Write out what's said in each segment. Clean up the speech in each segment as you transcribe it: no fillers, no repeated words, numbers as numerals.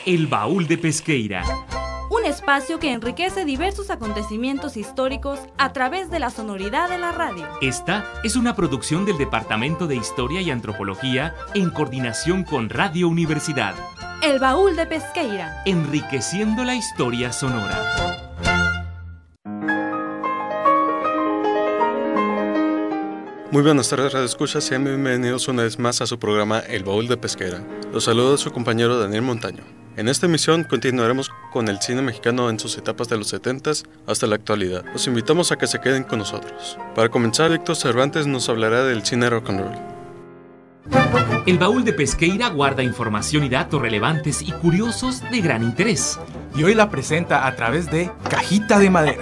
El Baúl de Pesqueira. Un espacio que enriquece diversos acontecimientos históricos a través de la sonoridad de la radio. Esta es una producción del Departamento de Historia y Antropología en coordinación con Radio Universidad. El Baúl de Pesqueira. Enriqueciendo la historia sonora. Muy buenas tardes, Radio Escuchas, sean bienvenidos una vez más a su programa El Baúl de Pesqueira. Los saluda su compañero Daniel Montaño. En esta emisión continuaremos con el cine mexicano en sus etapas de los 70s hasta la actualidad. Los invitamos a que se queden con nosotros. Para comenzar, Víctor Cervantes nos hablará del cine rock and roll. El Baúl de Pesqueira guarda información y datos relevantes y curiosos de gran interés. Y hoy la presenta a través de Cajita de Madera.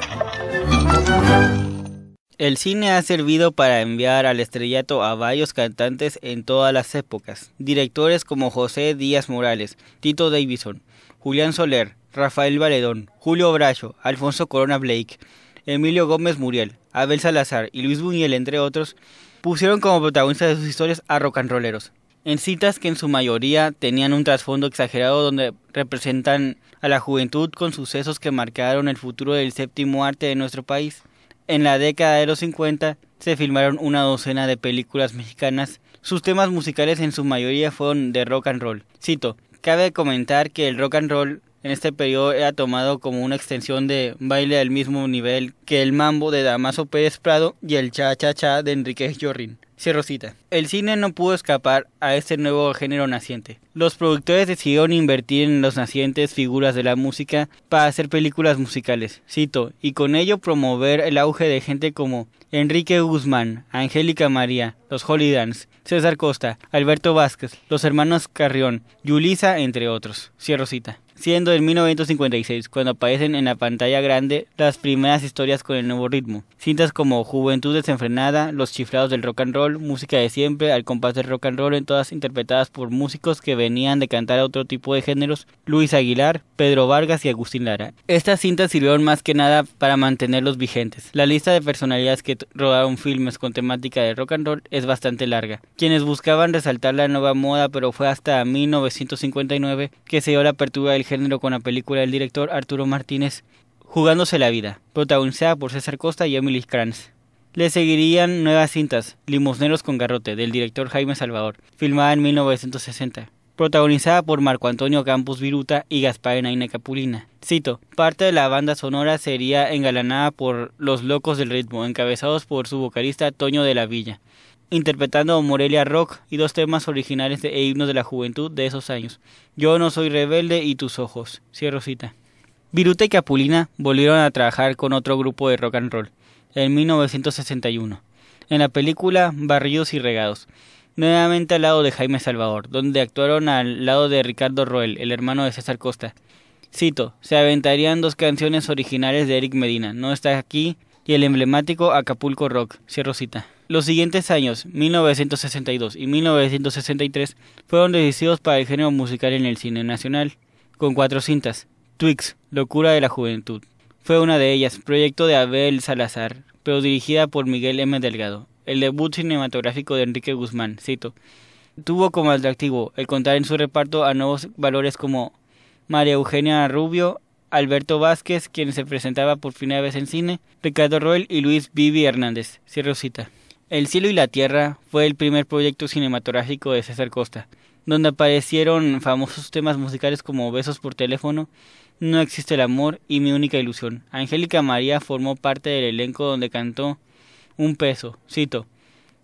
El cine ha servido para enviar al estrellato a varios cantantes en todas las épocas. Directores como José Díaz Morales, Tito Davidson, Julián Soler, Rafael Valedón, Julio Bracho, Alfonso Corona Blake, Emilio Gómez Muriel, Abel Salazar y Luis Buñuel, entre otros, pusieron como protagonistas de sus historias a rock and rolleros. En cintas que en su mayoría tenían un trasfondo exagerado donde representan a la juventud con sucesos que marcaron el futuro del séptimo arte de nuestro país. En la década de los 50 se filmaron una docena de películas mexicanas. Sus temas musicales en su mayoría fueron de rock and roll. Cito, cabe comentar que el rock and roll en este periodo era tomado como una extensión de baile al mismo nivel que el mambo de Damaso Pérez Prado y el cha-cha-cha de Enrique Jorrín. Cierro cita. El cine no pudo escapar a este nuevo género naciente. Los productores decidieron invertir en las nacientes figuras de la música para hacer películas musicales, cito, y con ello promover el auge de gente como Enrique Guzmán, Angélica María, los Holy Dance, César Costa, Alberto Vázquez, los hermanos Carrión, Yulisa, entre otros. Cierro cita. Siendo en 1956 cuando aparecen en la pantalla grande las primeras historias con el nuevo ritmo. Cintas como Juventud Desenfrenada, Los Chiflados del Rock and Roll, Música de Siempre, Al Compás del Rock and Roll, en todas interpretadas por músicos que venían de cantar a otro tipo de géneros, Luis Aguilar, Pedro Vargas y Agustín Lara. Estas cintas sirvieron más que nada para mantenerlos vigentes. La lista de personalidades que rodaron filmes con temática de rock and roll es bastante larga. Quienes buscaban resaltar la nueva moda, pero fue hasta 1959 que se dio la apertura del género con la película del director Arturo Martínez, Jugándose la Vida, protagonizada por César Costa y Emily Kranz. Le seguirían nuevas cintas, Limosneros con Garrote, del director Jaime Salvador, filmada en 1960, protagonizada por Marco Antonio Campos Viruta y Gaspar Enaina Capulina. Cito, parte de la banda sonora sería engalanada por Los Locos del Ritmo, encabezados por su vocalista Toño de la Villa, interpretando Morelia Rock y dos temas originales e himnos de la juventud de esos años, Yo no soy rebelde y Tus ojos. Cierro cita. Viruta y Capulina volvieron a trabajar con otro grupo de rock and roll, en 1961, en la película Barridos y Regados, nuevamente al lado de Jaime Salvador, donde actuaron al lado de Ricardo Roel, el hermano de César Costa. Cito, se aventarían dos canciones originales de Eric Medina, No está aquí, y el emblemático Acapulco Rock. Cierro cita. Los siguientes años, 1962 y 1963, fueron decisivos para el género musical en el cine nacional, con 4 cintas. Twix, Locura de la Juventud, fue una de ellas, proyecto de Abel Salazar, pero dirigida por Miguel M. Delgado. El debut cinematográfico de Enrique Guzmán, cito, tuvo como atractivo el contar en su reparto a nuevos valores como María Eugenia Rubio, Alberto Vázquez, quien se presentaba por primera vez en cine, Ricardo Roel y Luis Vivi Hernández. Cierro cita. El cielo y la tierra fue el primer proyecto cinematográfico de César Costa, donde aparecieron famosos temas musicales como Besos por teléfono, No existe el amor y Mi única ilusión. Angélica María formó parte del elenco donde cantó Un peso, cito.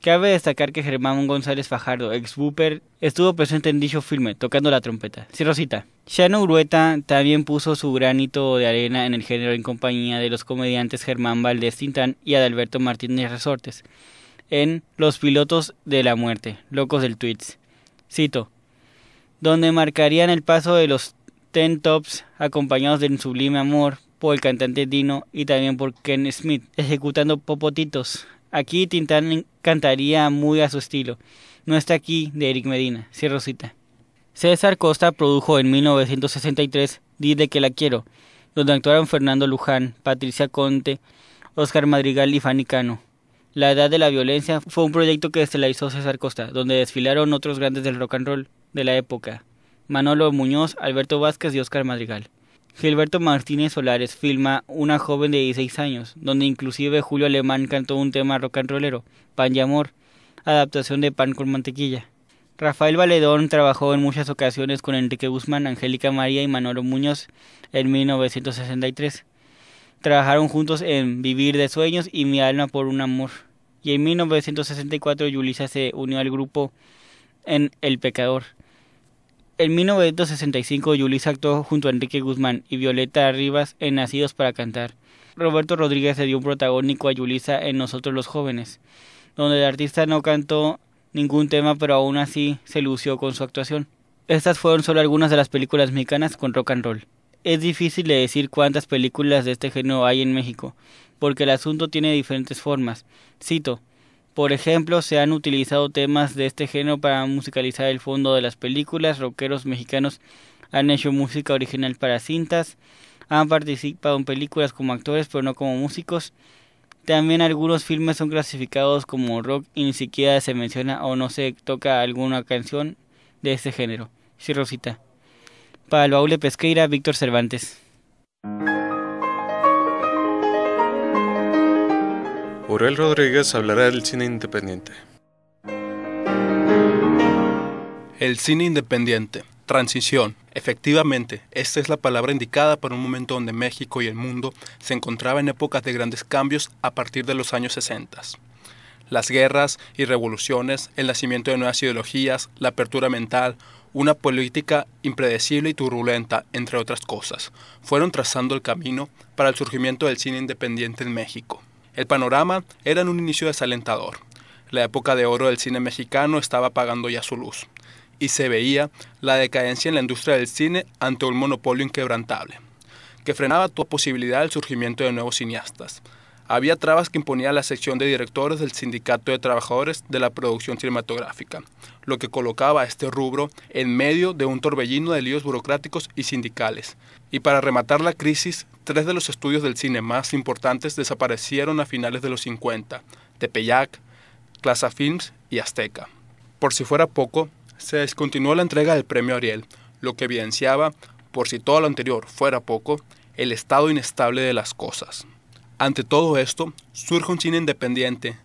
Cabe destacar que Germán González Fajardo, ex Booper, estuvo presente en dicho filme, tocando la trompeta. Cierro cita. Shano Urueta también puso su granito de arena en el género en compañía de los comediantes Germán Valdés Tintán y Adalberto Martínez Resortes, en Los pilotos de la muerte, Locos del Tweets. Cito, donde marcarían el paso de los Ten Tops acompañados del Sublime Amor por el cantante Dino y también por Ken Smith, ejecutando Popotitos. Aquí Tintán cantaría muy a su estilo, No está aquí, de Eric Medina. Cierro cita. César Costa produjo en 1963 Dile que la quiero, donde actuaron Fernando Luján, Patricia Conte, Oscar Madrigal y Fanny Cano. La Edad de la Violencia fue un proyecto que estelarizó César Costa, donde desfilaron otros grandes del rock and roll de la época, Manolo Muñoz, Alberto Vázquez y Óscar Madrigal. Gilberto Martínez Solares filma Una joven de 16 años, donde inclusive Julio Alemán cantó un tema rock and rollero, Pan y Amor, adaptación de Pan con mantequilla. Rafael Valedón trabajó en muchas ocasiones con Enrique Guzmán, Angélica María y Manolo Muñoz en 1963. Trabajaron juntos en Vivir de Sueños y Mi alma por un amor. Y en 1964 Yulisa se unió al grupo en El Pecador. En 1965 Yulisa actuó junto a Enrique Guzmán y Violeta Rivas en Nacidos para Cantar. Roberto Rodríguez le dio un protagónico a Yulisa en Nosotros los Jóvenes, donde el artista no cantó ningún tema, pero aún así se lució con su actuación. Estas fueron solo algunas de las películas mexicanas con rock and roll. Es difícil de decir cuántas películas de este género hay en México, porque el asunto tiene diferentes formas. Cito: por ejemplo, se han utilizado temas de este género para musicalizar el fondo de las películas, rockeros mexicanos han hecho música original para cintas, han participado en películas como actores pero no como músicos. También algunos filmes son clasificados como rock y ni siquiera se menciona o no se toca alguna canción de este género. Cierro cita. Para el Baúl de Pesqueira, Víctor Cervantes. Uriel Rodríguez hablará del cine independiente. El cine independiente. Transición. Efectivamente, esta es la palabra indicada para un momento donde México y el mundo se encontraban en épocas de grandes cambios a partir de los años 60. Las guerras y revoluciones, el nacimiento de nuevas ideologías, la apertura mental, una política impredecible y turbulenta, entre otras cosas, fueron trazando el camino para el surgimiento del cine independiente en México. El panorama era en un inicio desalentador. La época de oro del cine mexicano estaba apagando ya su luz, y se veía la decadencia en la industria del cine ante un monopolio inquebrantable, que frenaba toda posibilidad del surgimiento de nuevos cineastas. Había trabas que imponía la sección de directores del Sindicato de Trabajadores de la Producción Cinematográfica, lo que colocaba a este rubro en medio de un torbellino de líos burocráticos y sindicales. Y para rematar la crisis, 3 de los estudios del cine más importantes desaparecieron a finales de los 50, Tepeyac, Plaza Films y Azteca. Por si fuera poco, se descontinuó la entrega del premio Ariel, lo que evidenciaba, por si todo lo anterior fuera poco, el estado inestable de las cosas. Ante todo esto, surge un cine independiente,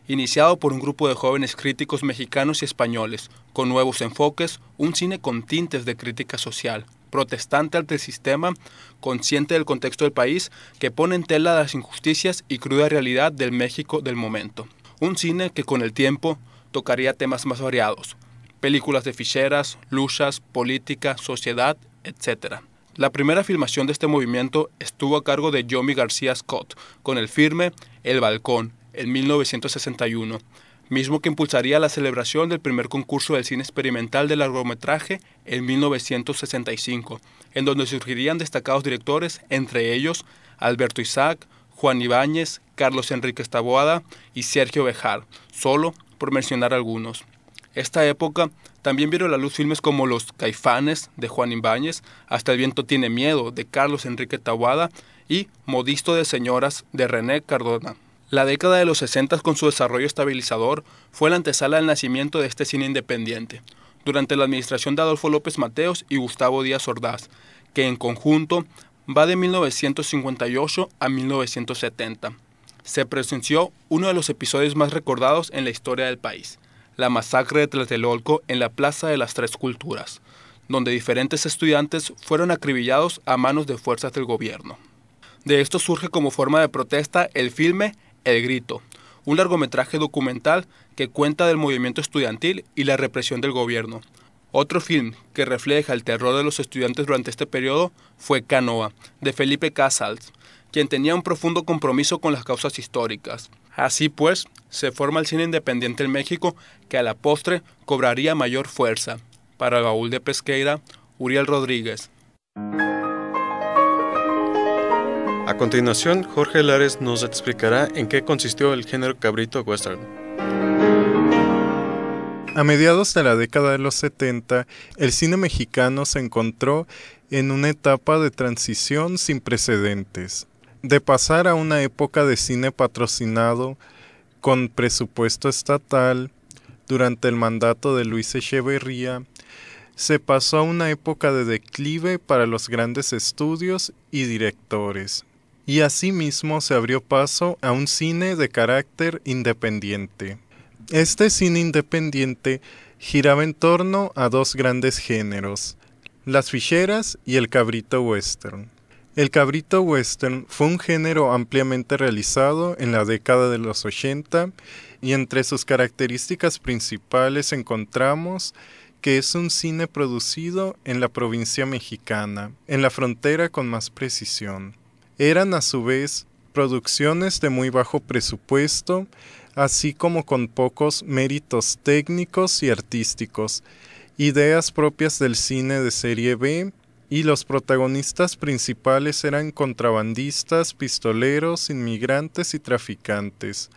iniciado por un grupo de jóvenes críticos mexicanos y españoles, con nuevos enfoques, un cine con tintes de crítica social, protestante ante el sistema, consciente del contexto del país, que pone en tela las injusticias y cruda realidad del México del momento. Un cine que con el tiempo tocaría temas más variados, películas de ficheras, luchas, política, sociedad, etc. La primera filmación de este movimiento estuvo a cargo de Yomi García Scott, con el filme El Balcón, en 1961, mismo que impulsaría la celebración del primer concurso del cine experimental de largometraje en 1965, en donde surgirían destacados directores, entre ellos Alberto Isaac, Juan Ibáñez, Carlos Enríquez Taboada y Sergio Bejar, solo por mencionar algunos. Esta época también vieron la luz filmes como Los Caifanes, de Juan Ibáñez, Hasta el viento tiene miedo, de Carlos Enrique Taboada, y Modisto de señoras, de René Cardona. La década de los 60 con su desarrollo estabilizador fue la antesala del nacimiento de este cine independiente, durante la administración de Adolfo López Mateos y Gustavo Díaz Ordaz, que en conjunto va de 1958 a 1970. Se presenció uno de los episodios más recordados en la historia del país, la masacre de Tlatelolco en la Plaza de las Tres Culturas, donde diferentes estudiantes fueron acribillados a manos de fuerzas del gobierno. De esto surge como forma de protesta el filme El Grito, un largometraje documental que cuenta del movimiento estudiantil y la represión del gobierno. Otro film que refleja el terror de los estudiantes durante este periodo fue Canoa, de Felipe Casals, quien tenía un profundo compromiso con las causas históricas. Así pues, se forma el cine independiente en México, que a la postre cobraría mayor fuerza. Para el Baúl de Pesqueira, Uriel Rodríguez. A continuación, Jorge Lares nos explicará en qué consistió el género cabrito western. A mediados de la década de los 70, el cine mexicano se encontró en una etapa de transición sin precedentes. De pasar a una época de cine patrocinado con presupuesto estatal durante el mandato de Luis Echeverría, se pasó a una época de declive para los grandes estudios y directores, y asimismo se abrió paso a un cine de carácter independiente. Este cine independiente giraba en torno a dos grandes géneros, las ficheras y el cabrito western. El cabrito western fue un género ampliamente realizado en la década de los 80 y entre sus características principales encontramos que es un cine producido en la provincia mexicana, en la frontera con más precisión. Eran a su vez producciones de muy bajo presupuesto, así como con pocos méritos técnicos y artísticos, ideas propias del cine de serie B, y los protagonistas principales eran contrabandistas, pistoleros, inmigrantes y traficantes.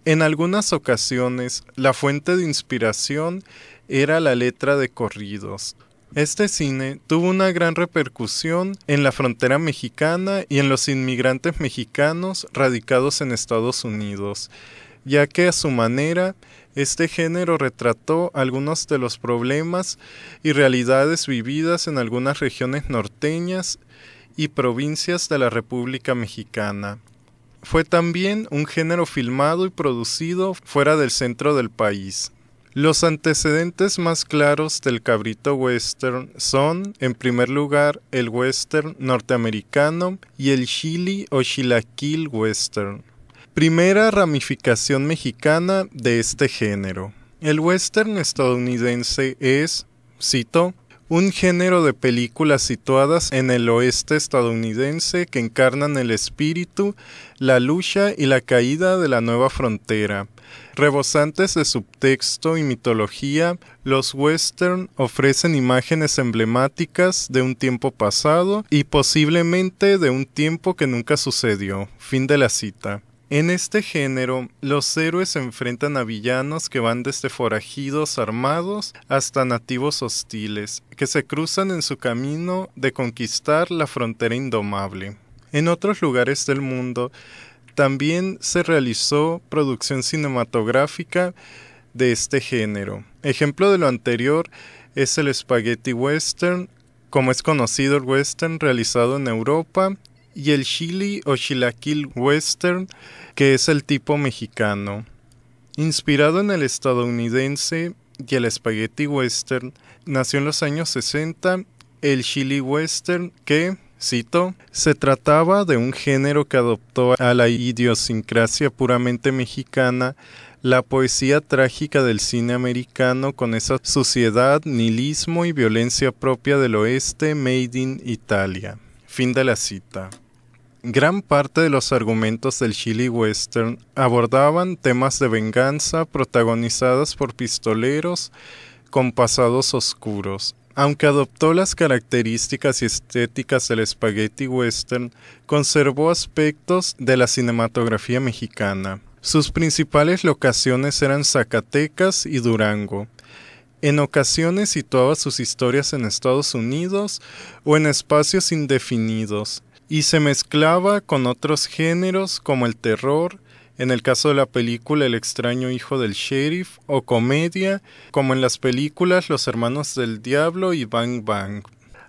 En algunas ocasiones, la fuente de inspiración era la letra de corridos. Este cine tuvo una gran repercusión en la frontera mexicana y en los inmigrantes mexicanos radicados en Estados Unidos, ya que a su manera, este género retrató algunos de los problemas y realidades vividas en algunas regiones norteñas y provincias de la República Mexicana. Fue también un género filmado y producido fuera del centro del país. Los antecedentes más claros del cabrito western son, en primer lugar, el western norteamericano y el chili o chilaquil western. Primera ramificación mexicana de este género. El western estadounidense es, cito, un género de películas situadas en el oeste estadounidense que encarnan el espíritu, la lucha y la caída de la nueva frontera. Rebosantes de subtexto y mitología, los western ofrecen imágenes emblemáticas de un tiempo pasado y posiblemente de un tiempo que nunca sucedió. Fin de la cita. En este género, los héroes se enfrentan a villanos que van desde forajidos armados hasta nativos hostiles, que se cruzan en su camino de conquistar la frontera indomable. En otros lugares del mundo, también se realizó producción cinematográfica de este género. Ejemplo de lo anterior es el spaghetti western, como es conocido el western realizado en Europa, y el chili o chilaquil western, que es el tipo mexicano. Inspirado en el estadounidense y el spaghetti western, nació en los años 60 el chili western que, cito, se trataba de un género que adoptó a la idiosincrasia puramente mexicana la poesía trágica del cine americano con esa suciedad, nihilismo y violencia propia del oeste made in Italia. Fin de la cita. Gran parte de los argumentos del chili western abordaban temas de venganza protagonizadas por pistoleros con pasados oscuros. Aunque adoptó las características y estéticas del spaghetti western, conservó aspectos de la cinematografía mexicana. Sus principales locaciones eran Zacatecas y Durango. En ocasiones situaba sus historias en Estados Unidos o en espacios indefinidos, y se mezclaba con otros géneros como el terror, en el caso de la película El extraño hijo del sheriff, o comedia, como en las películas Los hermanos del diablo y Bang Bang.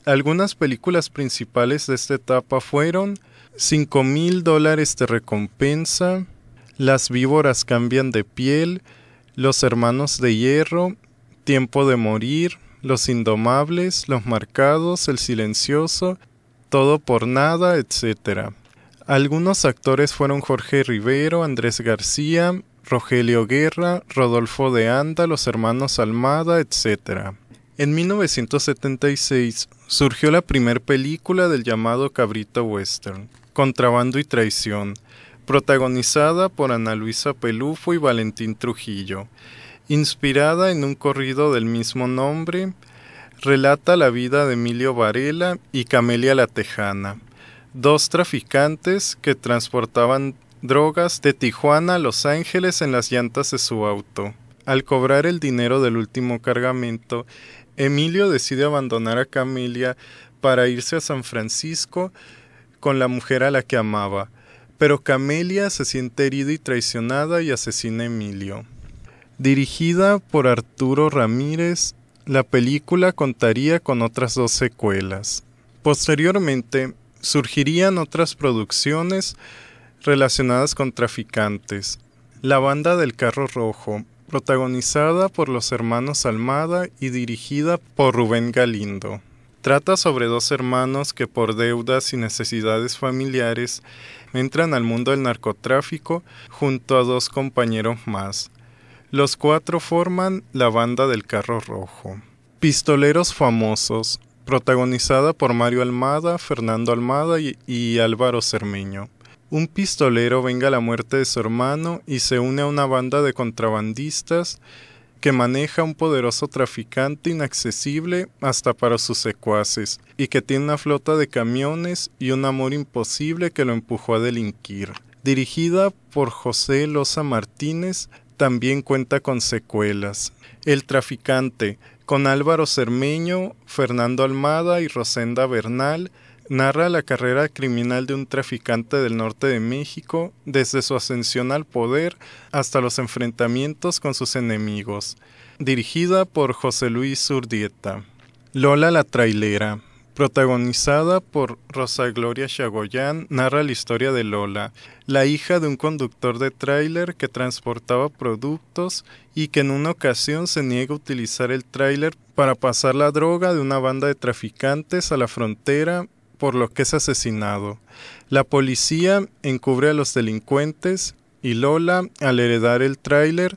Algunas películas principales de esta etapa fueron $5,000 de recompensa, Las víboras cambian de piel, Los hermanos de hierro, Tiempo de morir, Los indomables, Los marcados, El silencioso, Todo por nada, etc. Algunos actores fueron Jorge Rivero, Andrés García, Rogelio Guerra, Rodolfo de Anda, los hermanos Almada, etc. En 1976 surgió la primera película del llamado cabrito western, Contrabando y traición, protagonizada por Ana Luisa Pelufo y Valentín Trujillo. Inspirada en un corrido del mismo nombre, relata la vida de Emilio Varela y Camelia la Tejana, dos traficantes que transportaban drogas de Tijuana a Los Ángeles en las llantas de su auto. Al cobrar el dinero del último cargamento, Emilio decide abandonar a Camelia para irse a San Francisco con la mujer a la que amaba, pero Camelia se siente herida y traicionada y asesina a Emilio. Dirigida por Arturo Ramírez, la película contaría con otras 2 secuelas. Posteriormente, surgirían otras producciones relacionadas con traficantes. La banda del Carro Rojo, protagonizada por los hermanos Almada y dirigida por Rubén Galindo. Trata sobre 2 hermanos que por deudas y necesidades familiares entran al mundo del narcotráfico junto a 2 compañeros más. Los 4 forman la banda del Carro Rojo. Pistoleros famosos, protagonizada por Mario Almada, Fernando Almada y Álvaro Cermeño. Un pistolero venga la muerte de su hermano y se une a una banda de contrabandistas que maneja un poderoso traficante inaccesible hasta para sus secuaces, y que tiene una flota de camiones y un amor imposible que lo empujó a delinquir. Dirigida por José Loza Martínez, también cuenta con secuelas. El traficante, con Álvaro Cermeño, Fernando Almada y Rosenda Bernal, narra la carrera criminal de un traficante del norte de México, desde su ascensión al poder hasta los enfrentamientos con sus enemigos. Dirigida por José Luis Urdieta. Lola la trailera, protagonizada por Rosa Gloria Chagoyán, narra la historia de Lola, la hija de un conductor de tráiler que transportaba productos y que en una ocasión se niega a utilizar el tráiler para pasar la droga de una banda de traficantes a la frontera, por lo que es asesinado. La policía encubre a los delincuentes y Lola, al heredar el tráiler,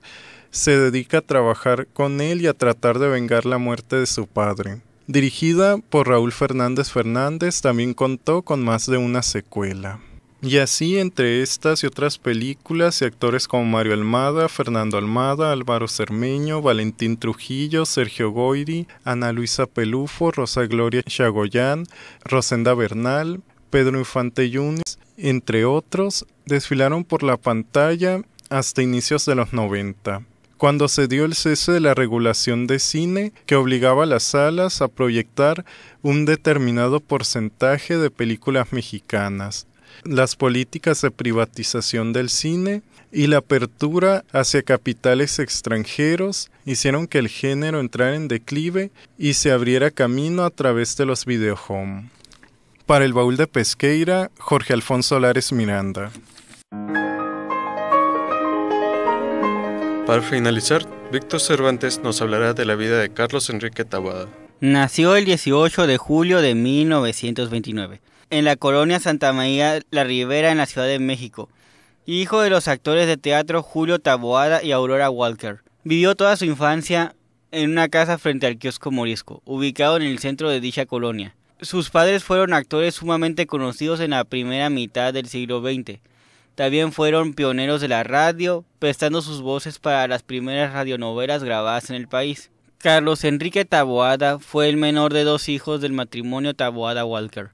se dedica a trabajar con él y a tratar de vengar la muerte de su padre. Dirigida por Raúl Fernández Fernández, también contó con más de una secuela. Y así, entre estas y otras películas y actores como Mario Almada, Fernando Almada, Álvaro Cermeño, Valentín Trujillo, Sergio Goyri, Ana Luisa Pelufo, Rosa Gloria Chagoyán, Rosenda Bernal, Pedro Infante Yunes, entre otros, desfilaron por la pantalla hasta inicios de los 90, cuando se dio el cese de la regulación de cine que obligaba a las salas a proyectar un determinado porcentaje de películas mexicanas. Las políticas de privatización del cine y la apertura hacia capitales extranjeros hicieron que el género entrara en declive y se abriera camino a través de los videohome. Para el Baúl de Pesqueira, Jorge Alfonso Lares Miranda. Para finalizar, Víctor Cervantes nos hablará de la vida de Carlos Enrique Taboada. Nació el 18 de julio de 1929. En la colonia Santa María la Ribera, en la Ciudad de México, hijo de los actores de teatro Julio Taboada y Aurora Walker. Vivió toda su infancia en una casa frente al kiosco Morisco, ubicado en el centro de dicha colonia. Sus padres fueron actores sumamente conocidos en la primera mitad del siglo XX. También fueron pioneros de la radio, prestando sus voces para las primeras radionovelas grabadas en el país. Carlos Enrique Taboada fue el menor de 2 hijos del matrimonio Taboada-Walker.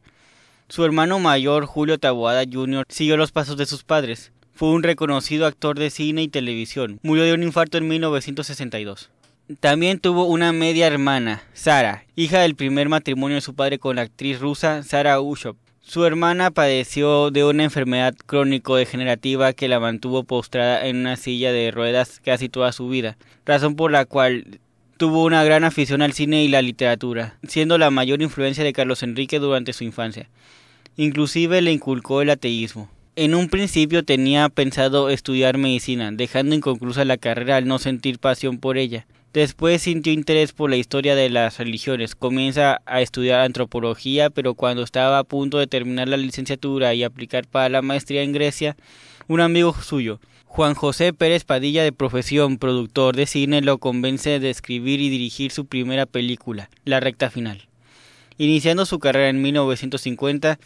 Su hermano mayor, Julio Taboada Jr., siguió los pasos de sus padres. Fue un reconocido actor de cine y televisión. Murió de un infarto en 1962. También tuvo una media hermana, Sara, hija del primer matrimonio de su padre con la actriz rusa Sara Ushov. Su hermana padeció de una enfermedad crónico-degenerativa que la mantuvo postrada en una silla de ruedas casi toda su vida, razón por la cual tuvo una gran afición al cine y la literatura, siendo la mayor influencia de Carlos Enrique durante su infancia. Inclusive le inculcó el ateísmo. En un principio tenía pensado estudiar medicina, dejando inconclusa la carrera al no sentir pasión por ella. Después sintió interés por la historia de las religiones. Comienza a estudiar antropología, pero cuando estaba a punto de terminar la licenciatura y aplicar para la maestría en Grecia, un amigo suyo, Juan José Pérez Padilla, de profesión productor de cine, lo convence de escribir y dirigir su primera película, La Recta Final, iniciando su carrera en 1950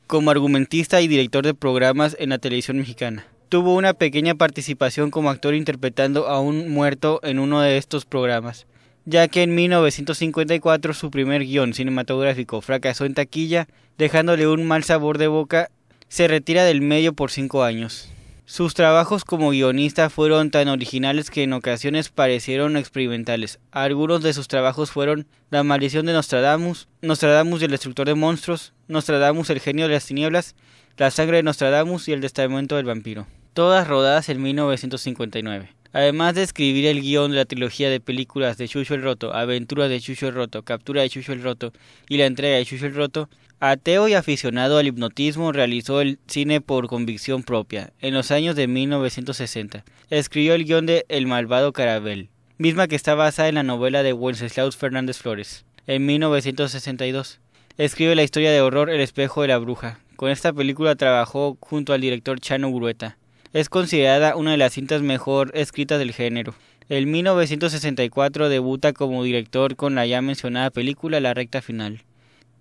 como argumentista y director de programas en la televisión mexicana. Tuvo una pequeña participación como actor interpretando a un muerto en uno de estos programas, ya que en 1954 su primer guión cinematográfico fracasó en taquilla, dejándole un mal sabor de boca. Se retira del medio por 5 años. Sus trabajos como guionista fueron tan originales que en ocasiones parecieron experimentales. Algunos de sus trabajos fueron La maldición de Nostradamus, Nostradamus y el destructor de monstruos, Nostradamus el genio de las tinieblas, La sangre de Nostradamus y El testamento del vampiro. Todas rodadas en 1959. Además de escribir el guión de la trilogía de películas de Chucho el Roto, Aventuras de Chucho el Roto, Captura de Chucho el Roto y La entrega de Chucho el Roto, ateo y aficionado al hipnotismo, realizó el cine por convicción propia. En los años de 1960, escribió el guión de El malvado Carabel, misma que está basada en la novela de Wenceslao Fernández Flores. En 1962, escribe la historia de horror El espejo de la bruja. Con esta película trabajó junto al director Chano Grueta. Es considerada una de las cintas mejor escritas del género. En 1964 debuta como director con la ya mencionada película La recta final.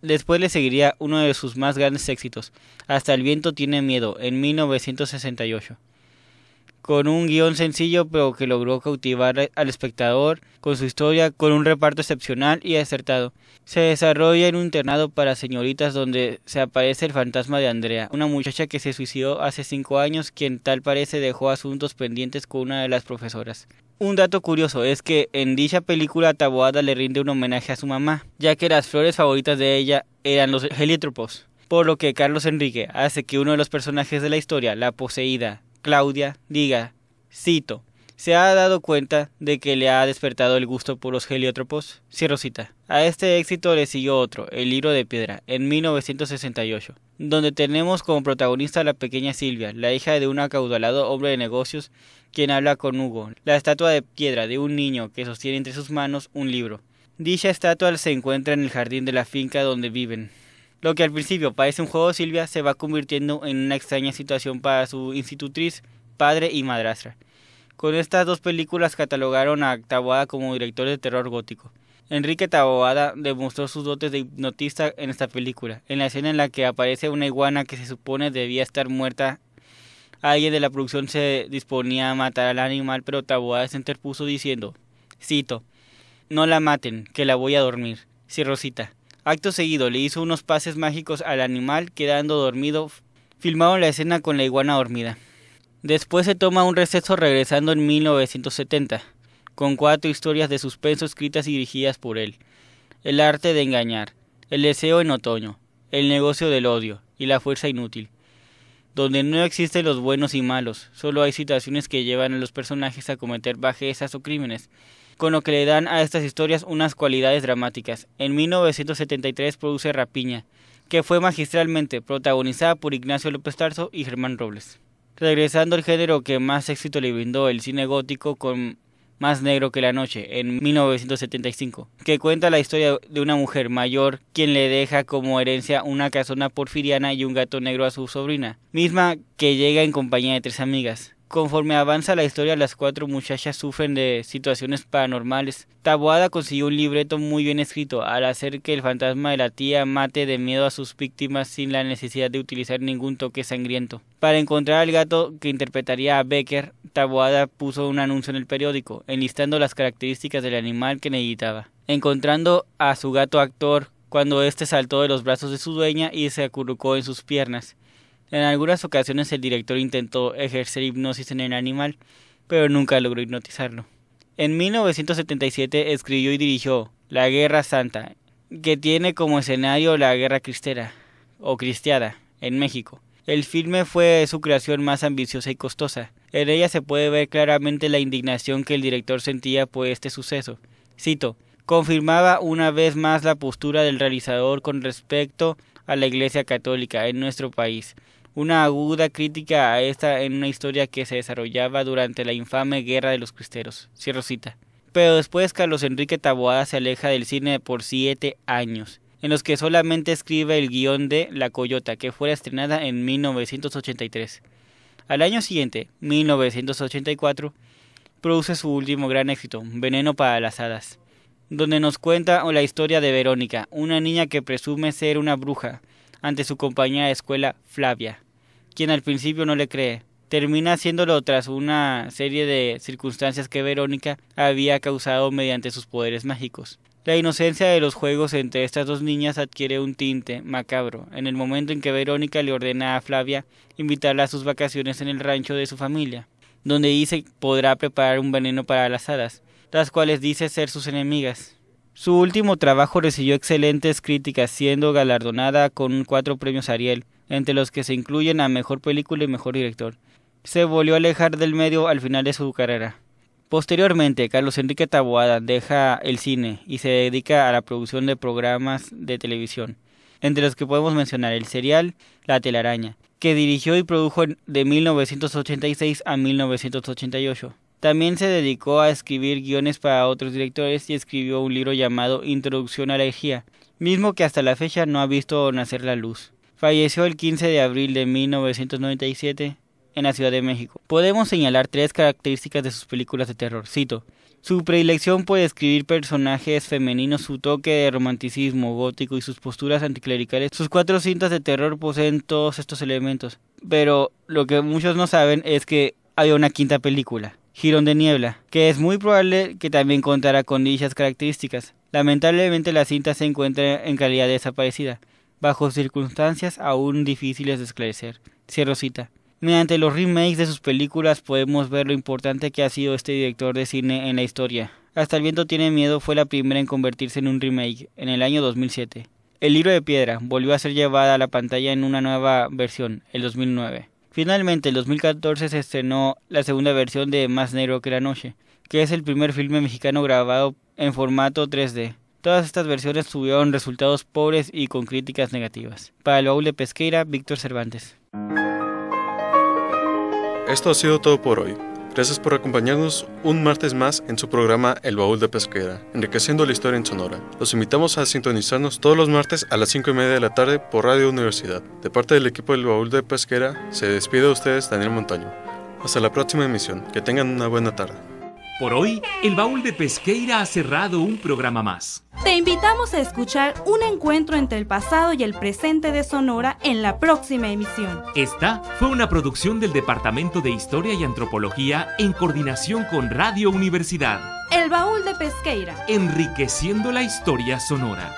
Después le seguiría uno de sus más grandes éxitos, Hasta el viento tiene miedo, en 1968. Con un guión sencillo pero que logró cautivar al espectador con su historia, con un reparto excepcional y acertado. Se desarrolla en un internado para señoritas donde se aparece el fantasma de Andrea, una muchacha que se suicidó hace 5 años, quien tal parece dejó asuntos pendientes con una de las profesoras. Un dato curioso es que en dicha película Taboada le rinde un homenaje a su mamá, ya que las flores favoritas de ella eran los heliotropos, por lo que Carlos Enrique hace que uno de los personajes de la historia, la poseída Claudia, diga, cito, ¿se ha dado cuenta de que le ha despertado el gusto por los heliótropos? Cierro cita. A este éxito le siguió otro, El libro de piedra, en 1968, donde tenemos como protagonista a la pequeña Silvia, la hija de un acaudalado hombre de negocios, quien habla con Hugo, la estatua de piedra de un niño que sostiene entre sus manos un libro. Dicha estatua se encuentra en el jardín de la finca donde viven. Lo que al principio parece un juego de Silvia se va convirtiendo en una extraña situación para su institutriz, padre y madrastra. Con estas dos películas catalogaron a Taboada como director de terror gótico. Enrique Taboada demostró sus dotes de hipnotista en esta película. En la escena en la que aparece una iguana que se supone debía estar muerta, alguien de la producción se disponía a matar al animal, pero Taboada se interpuso diciendo, cito, no la maten, que la voy a dormir. Cierro cita. Acto seguido le hizo unos pases mágicos al animal quedando dormido. Filmaron la escena con la iguana dormida. Después se toma un receso regresando en 1970, con 4 historias de suspenso escritas y dirigidas por él. El arte de engañar, El deseo en otoño, El negocio del odio y La fuerza inútil, donde no existen los buenos y malos, solo hay situaciones que llevan a los personajes a cometer bajezas o crímenes, con lo que le dan a estas historias unas cualidades dramáticas. En 1973 produce Rapiña, que fue magistralmente protagonizada por Ignacio López Tarso y Germán Robles. Regresando al género que más éxito le brindó el cine gótico con Más negro que la noche, en 1975, que cuenta la historia de una mujer mayor quien le deja como herencia una casona porfiriana y un gato negro a su sobrina, misma que llega en compañía de 3 amigas. Conforme avanza la historia, las 4 muchachas sufren de situaciones paranormales. Taboada consiguió un libreto muy bien escrito al hacer que el fantasma de la tía mate de miedo a sus víctimas sin la necesidad de utilizar ningún toque sangriento. Para encontrar al gato que interpretaría a Becker, Taboada puso un anuncio en el periódico, enlistando las características del animal que necesitaba. Encontrando a su gato actor cuando éste saltó de los brazos de su dueña y se acurrucó en sus piernas. En algunas ocasiones el director intentó ejercer hipnosis en el animal, pero nunca logró hipnotizarlo. En 1977 escribió y dirigió La Guerra Santa, que tiene como escenario la Guerra Cristera, o Cristiada, en México. El filme fue su creación más ambiciosa y costosa. En ella se puede ver claramente la indignación que el director sentía por este suceso. Cito, confirmaba una vez más la postura del realizador con respecto a la Iglesia Católica en nuestro país. Una aguda crítica a esta en una historia que se desarrollaba durante la infame Guerra de los Cristeros. Cierro cita. Pero después Carlos Enrique Taboada se aleja del cine por 7 años, en los que solamente escribe el guión de La Coyota, que fue estrenada en 1983. Al año siguiente, 1984, produce su último gran éxito, Veneno para las hadas, donde nos cuenta la historia de Verónica, una niña que presume ser una bruja, ante su compañera de escuela Flavia, quien al principio no le cree. Termina haciéndolo tras una serie de circunstancias que Verónica había causado mediante sus poderes mágicos. La inocencia de los juegos entre estas dos niñas adquiere un tinte macabro en el momento en que Verónica le ordena a Flavia invitarla a sus vacaciones en el rancho de su familia, donde dice podrá preparar un veneno para las hadas, las cuales dice ser sus enemigas. Su último trabajo recibió excelentes críticas, siendo galardonada con 4 premios Ariel, entre los que se incluyen a Mejor Película y Mejor Director. Se volvió a alejar del medio al final de su carrera. Posteriormente, Carlos Enrique Taboada deja el cine y se dedica a la producción de programas de televisión, entre los que podemos mencionar el serial La Telaraña, que dirigió y produjo de 1986 a 1988. También se dedicó a escribir guiones para otros directores y escribió un libro llamado Introducción a la Herejía, mismo que hasta la fecha no ha visto nacer la luz. Falleció el 15 de abril de 1997 en la Ciudad de México. Podemos señalar 3 características de sus películas de terror. Cito: su predilección por escribir personajes femeninos, su toque de romanticismo gótico y sus posturas anticlericales. Sus 4 cintas de terror poseen todos estos elementos. Pero lo que muchos no saben es que había una quinta película, Jirón de Niebla, que es muy probable que también contara con dichas características. Lamentablemente la cinta se encuentra en calidad desaparecida, bajo circunstancias aún difíciles de esclarecer. Cierro cita. Mediante los remakes de sus películas podemos ver lo importante que ha sido este director de cine en la historia. Hasta el viento tiene miedo fue la primera en convertirse en un remake, en el año 2007. El libro de piedra volvió a ser llevada a la pantalla en una nueva versión, el 2009. Finalmente, en 2014 se estrenó la segunda versión de Más negro que la noche, que es el primer filme mexicano grabado en formato 3D. Todas estas versiones tuvieron resultados pobres y con críticas negativas. Para el Baúl de Pesqueira, Víctor Cervantes. Esto ha sido todo por hoy. Gracias por acompañarnos un martes más en su programa El Baúl de Pesqueira, enriqueciendo la historia en Sonora. Los invitamos a sintonizarnos todos los martes a las 5:30 de la tarde por Radio Universidad. De parte del equipo del Baúl de Pesqueira, se despide de ustedes Daniel Montaño. Hasta la próxima emisión. Que tengan una buena tarde. Por hoy, el Baúl de Pesqueira ha cerrado un programa más. Te invitamos a escuchar un encuentro entre el pasado y el presente de Sonora en la próxima emisión. Esta fue una producción del Departamento de Historia y Antropología en coordinación con Radio Universidad. El Baúl de Pesqueira. Enriqueciendo la historia sonora.